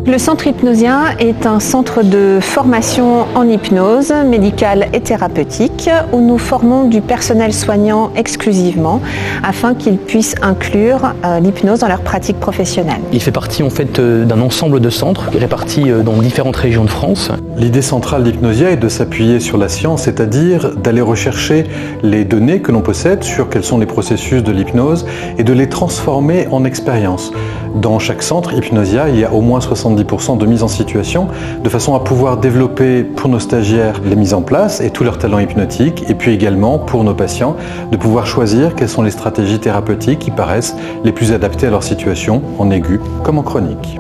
Le centre Hypnosia est un centre de formation en hypnose médicale et thérapeutique où nous formons du personnel soignant exclusivement afin qu'ils puissent inclure l'hypnose dans leur pratique professionnelle. Il fait partie en fait d'un ensemble de centres répartis dans différentes régions de France. L'idée centrale d'Hypnosia est de s'appuyer sur la science, c'est-à-dire d'aller rechercher les données que l'on possède sur quels sont les processus de l'hypnose et de les transformer en expérience. Dans chaque centre Hypnosia, il y a au moins 70% de mise en situation, de façon à pouvoir développer pour nos stagiaires les mises en place et tous leurs talents hypnotiques, et puis également pour nos patients, de pouvoir choisir quelles sont les stratégies thérapeutiques qui paraissent les plus adaptées à leur situation, en aigu comme en chronique.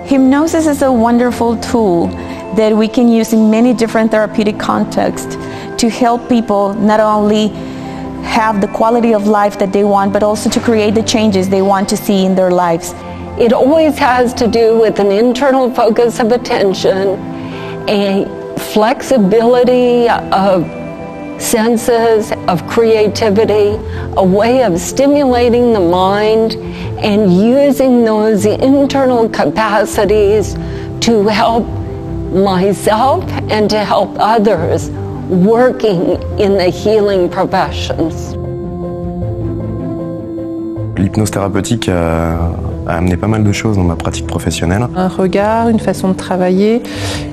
Hypnosis is a wonderful tool that we can use in many different therapeutic contexts to help people not only have the quality of life that they want, but also to create the changes they want to see in their lives. It always has to do with an internal focus of attention, a flexibility of senses, of creativity, a way of stimulating the mind and using those internal capacities to help myself and to help others working in the healing professions. L'hypnose thérapeutique a amené pas mal de choses dans ma pratique professionnelle. Un regard, une façon de travailler,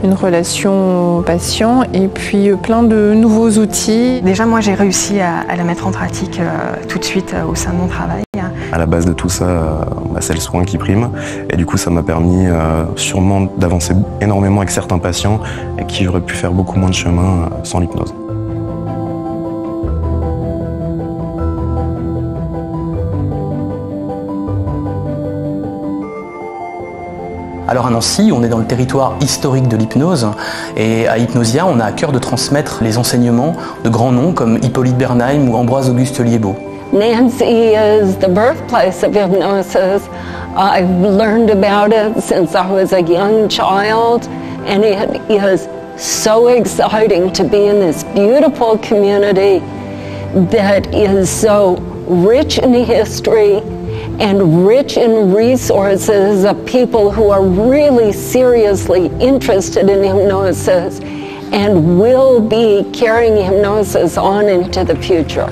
une relation au patient et puis plein de nouveaux outils. Déjà moi j'ai réussi à la mettre en pratique tout de suite au sein de mon travail. À la base de tout ça, c'est le soin qui prime et du coup ça m'a permis sûrement d'avancer énormément avec certains patients et qui j'aurais pu faire beaucoup moins de chemin sans l'hypnose. Alors à Nancy, on est dans le territoire historique de l'hypnose et à Hypnosia, on a à cœur de transmettre les enseignements de grands noms comme Hippolyte Bernheim ou Ambroise-Auguste Liébaud. Nancy is the birthplace of hypnosis. I've learned about it since I was a young child, and it is so exciting to be in this beautiful community that is so rich in history and rich in resources of people who are really seriously interested in hypnosis and will be carrying hypnosis on into the future.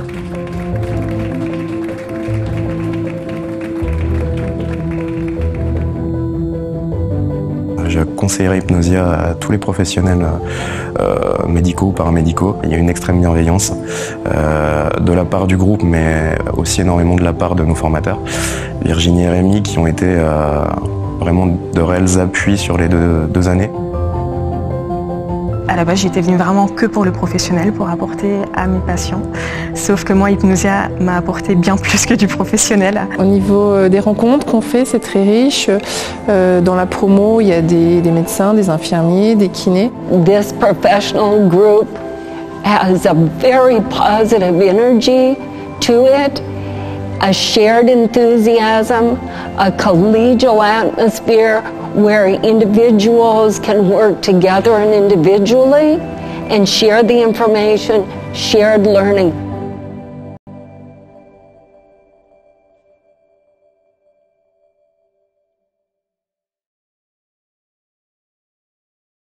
Je conseillerais Hypnosia à tous les professionnels médicaux ou paramédicaux. Il y a une extrême bienveillance de la part du groupe, mais aussi énormément de la part de nos formateurs, Virginie et Rémi, qui ont été vraiment de réels appuis sur les deux années. À la base, j'étais venue vraiment que pour le professionnel, pour apporter à mes patients. Sauf que moi, Hypnosia m'a apporté bien plus que du professionnel. Au niveau des rencontres qu'on fait, c'est très riche. Dans la promo, il y a des médecins, des infirmiers, des kinés. This professional group has a very positive energy to it, a shared enthusiasm, a collegial atmosphere where individuals can work together and individually and share the information, shared learning.